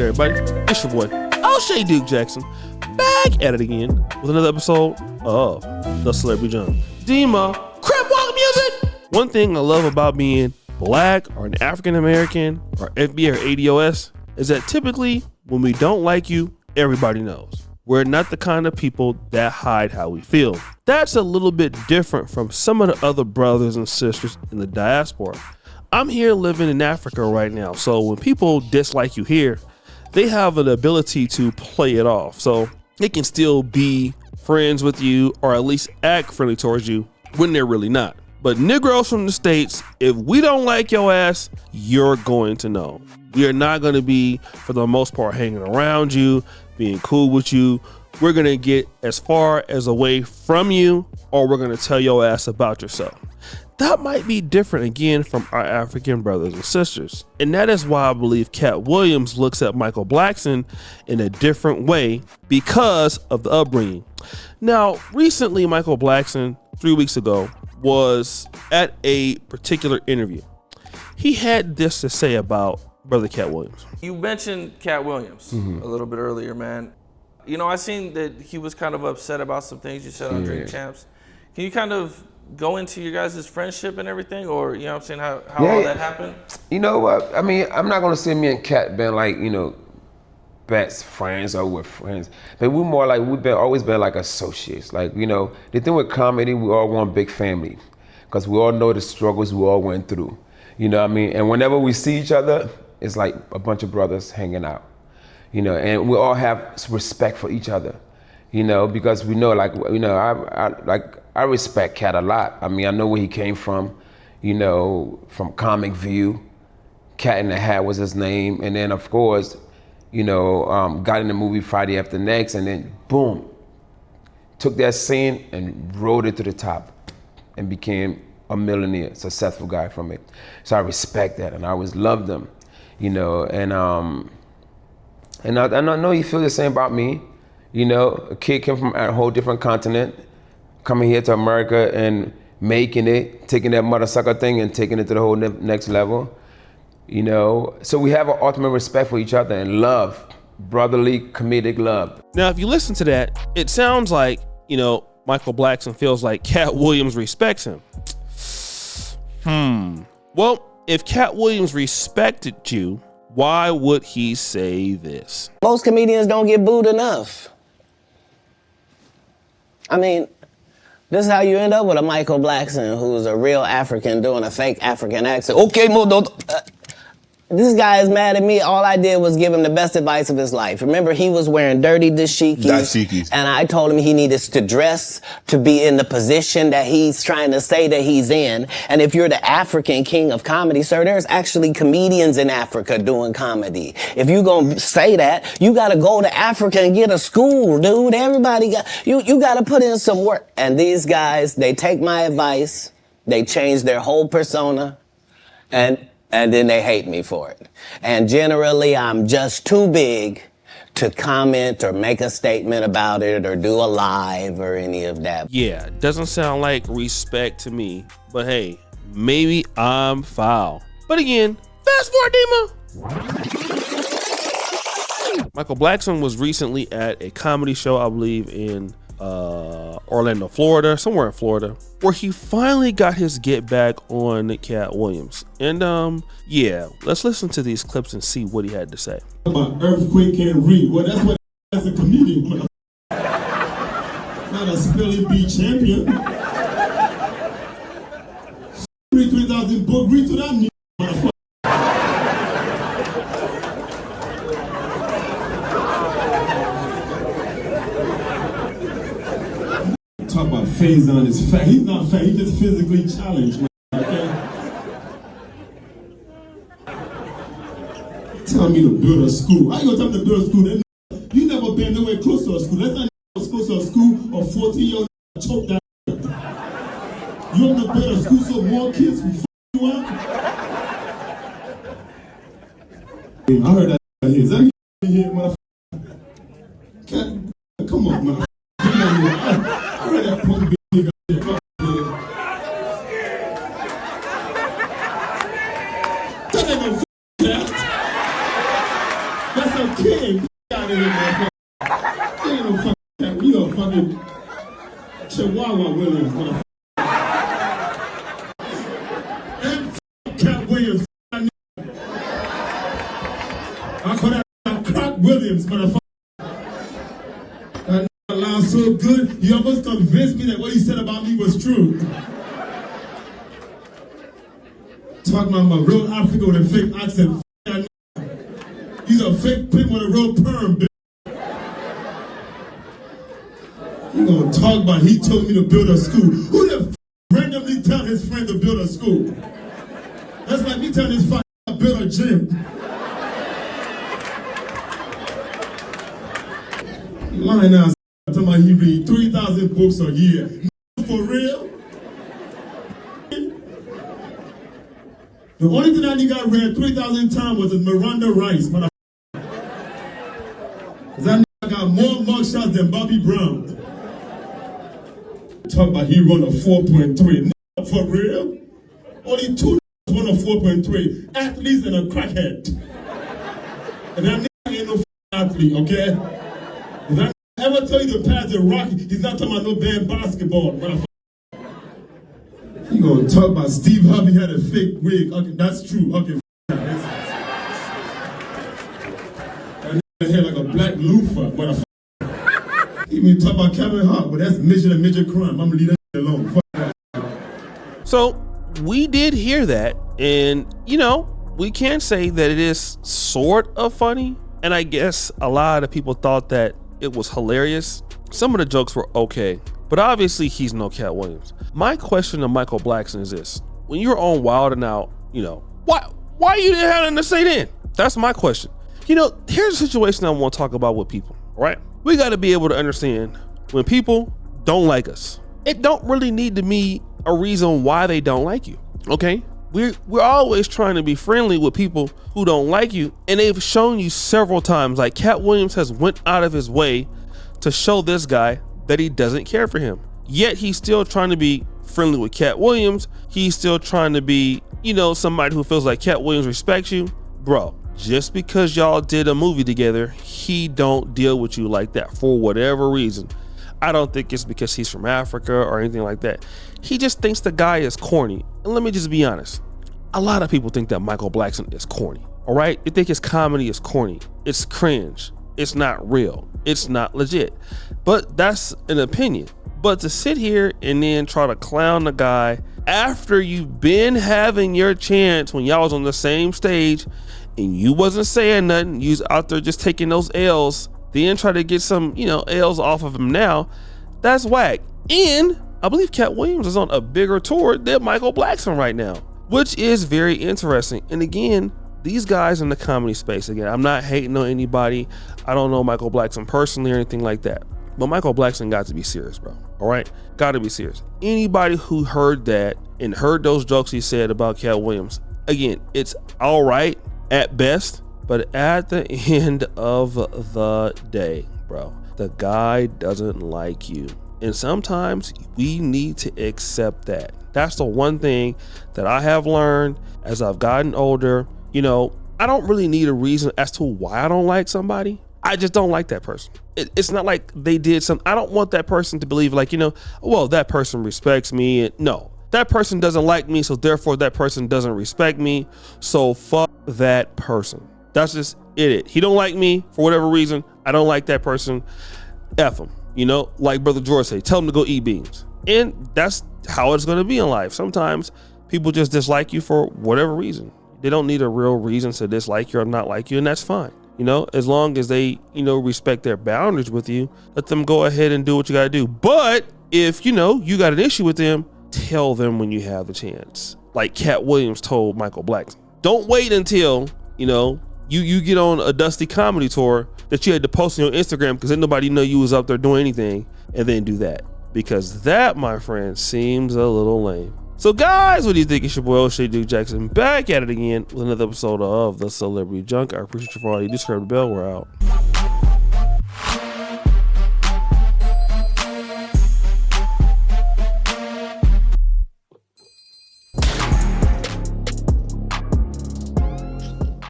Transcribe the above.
everybody? It's your boy, O'Shea Duke Jackson, back at it again with another episode of The Celebrity Junk. Dima, crap walk music! One thing I love about being black or an African American or FB or ADOS is that typically when we don't like you, everybody knows. We're not the kind of people that hide how we feel. That's a little bit different from some of the other brothers and sisters in the diaspora. I'm here living in Africa right now, so when people dislike you here, they have an ability to play it off. So they can still be friends with you or at least act friendly towards you when they're really not. But Negroes from the States, if we don't like your ass, you're going to know. We are not going to be, for the most part, hanging around you, being cool with you. We're going to get as far as away from you, or we're going to tell your ass about yourself. That might be different again from our African brothers and sisters. And that is why I believe Katt Williams looks at Michael Blackson in a different way because of the upbringing. Now, recently, Michael Blackson, 3 weeks ago, was at a particular interview. He had this to say about Brother Katt Williams. You mentioned Katt Williams a little bit earlier, man. You know, I seen that he was kind of upset about some things you said on Drink Champs. Can you kind of go into your guys' friendship and everything, or, you know what I'm saying, how all that happened? You know what, I mean, I'm not gonna say me and Katt been like, you know, best friends or we're friends, but we're more like, always been like associates. Like, you know, the thing with comedy, we all one big family, because we all know the struggles we all went through. You know what I mean? And whenever we see each other, it's like a bunch of brothers hanging out. You know, and we all have respect for each other. You know, because we know, like, you know, I respect Katt a lot. I mean, I know where he came from, you know, from comic view. Cat in the Hat was his name. And then, of course, you know, got in the movie Friday After Next, and then, boom, took that scene and rode it to the top and became a millionaire, successful guy from it. So I respect that, and I always loved him, you know. And I know you feel the same about me. You know, a kid came from a whole different continent, coming here to America and making it, taking that mother sucker thing and taking it to the whole next level. You know, so we have an ultimate respect for each other and love, brotherly comedic love. Now, if you listen to that, it sounds like, you know, Michael Blackson feels like Katt Williams respects him. Well, if Katt Williams respected you, why would he say this? Most comedians don't get booed enough. I mean, this is how you end up with a Michael Blackson who's a real African doing a fake African accent. Okay, this guy is mad at me. All I did was give him the best advice of his life. Remember, he was wearing dirty dashikis. And I told him he needed to dress to be in the position that he's trying to say that he's in. And if you're the African king of comedy, sir, there's actually comedians in Africa doing comedy. If you're going to say that, you got to go to Africa and get a school, dude. Everybody got, you got to put in some work. And these guys, they take my advice, they change their whole persona, and then they hate me for it. And generally, I'm just too big to comment or make a statement about it or do a live or any of that. Yeah, doesn't sound like respect to me, but hey, maybe I'm foul. But again, fast forward, Dima. Michael Blackson was recently at a comedy show, I believe in Orlando, Florida, somewhere in Florida, where he finally got his get back on Katt Williams. And yeah, let's listen to these clips and see what he had to say. About earthquake can't read. Well, that's what as a comedian. Not a spelling bee champion. Read 3,000 book, read to that motherfucker. Talk about phase on his fat. He's not fat, he's just physically challenged, man. Okay? Tell me to build a school. How you gonna tell me to build a school? You never been nowhere close to a school. Let's not close to a school of 14-year-old choke that. You want to build a school so more kids will f*** you up? I heard that here. Is that here, motherfucker? Come on, motherfucker. Come on, man. I heard that punk bitch nigga. That ain't no f*** that. That's a kid. Out of here, motherfucker. You ain't no fucking cat. You a fucking Chihuahua Williams, motherfucker. And Katt Williams. I call that Katt Williams, motherfucker. That line so good, you almost convinced me that what you said about me was true. Talking about my real African with a fake accent. He's a fake pimp with a real perm, bitch. You gonna talk about he told me to build a school. Who the f randomly tell his friend to build a school? That's like me telling his fuck to build a gym. Lying ass talking about he read 3,000 books a year. For real? The only thing that nigga read 3,000 times was his Miranda Rice, motherfucker. That nigga got more mugshots than Bobby Brown. Talk about he run a 4.3. For real? Only 2 run a 4.3. Athletes and a crackhead. And that nigga ain't no athlete, okay? If I ever tell you to pass the rock, he's not talking about no damn basketball, motherfucker. You gonna talk about Steve Harvey had a fake wig? Okay, that's true. Okay, that nigga had like a black loofah, motherfucker. Even talk about Kevin Hart, but that's midget crime. I'm gonna leave that alone. Fuck that. So we did hear that, and you know, we can say that it is sort of funny. And I guess a lot of people thought that it was hilarious. Some of the jokes were okay, but obviously he's no Katt Williams. My question to Michael Blackson is this: when you're on Wild 'N Out, you know, why you didn't have nothing to say then? That's my question. You know, here's a situation I want to talk about with people, right? We got to be able to understand when people don't like us. It don't really need to be a reason why they don't like you, okay? We're always trying to be friendly with people who don't like you, and they've shown you several times, like Katt Williams has went out of his way to show this guy that he doesn't care for him. Yet he's still trying to be friendly with Katt Williams. He's still trying to be, you know, somebody who feels like Katt Williams respects you. Bro, just because y'all did a movie together, he don't deal with you like that for whatever reason. I don't think it's because he's from Africa or anything like that. He just thinks the guy is corny. And let me just be honest. A lot of people think that Michael Blackson is corny, all right? They think his comedy is corny. It's cringe. It's not real. It's not legit. But that's an opinion. But to sit here and then try to clown the guy after you've been having your chance when y'all was on the same stage and you wasn't saying nothing, you was out there just taking those L's, then try to get some, you know, L's off of him now, that's whack. And I believe Katt Williams is on a bigger tour than Michael Blackson right now, which is very interesting. And again, these guys in the comedy space, again, I'm not hating on anybody. I don't know Michael Blackson personally or anything like that. But Michael Blackson got to be serious, bro. All right? Got to be serious. Anybody who heard that and heard those jokes he said about Katt Williams, again, it's all right at best, but at the end of the day, bro, the guy doesn't like you. And sometimes we need to accept that. That's the one thing that I have learned as I've gotten older. You know, I don't really need a reason as to why I don't like somebody. I just don't like that person. It's not like they did something. I don't want that person to believe like, you know, well, that person respects me. No, that person doesn't like me, so therefore that person doesn't respect me. So fuck that person. That's just it. He don't like me for whatever reason. I don't like that person. F him. You know, like Brother George say, tell him to go eat beans. And that's how it's going to be in life. Sometimes people just dislike you for whatever reason. They don't need a real reason to dislike you or not like you, and that's fine. You know, as long as they, you know, respect their boundaries with you, let them go ahead and do what you got to do. But if, you know, you got an issue with them, tell them when you have the chance. Like Katt Williams told Michael Blackson. Don't wait until, you know, you get on a dusty comedy tour that you had to post on your Instagram because then nobody know you was up there doing anything, and then do that. Because that, my friend, seems a little lame. So guys, what do you think? It's your boy Shay Jackson back at it again with another episode of The Celebrity Junk. I appreciate you for all you do. Subscribe to the bell. We're out.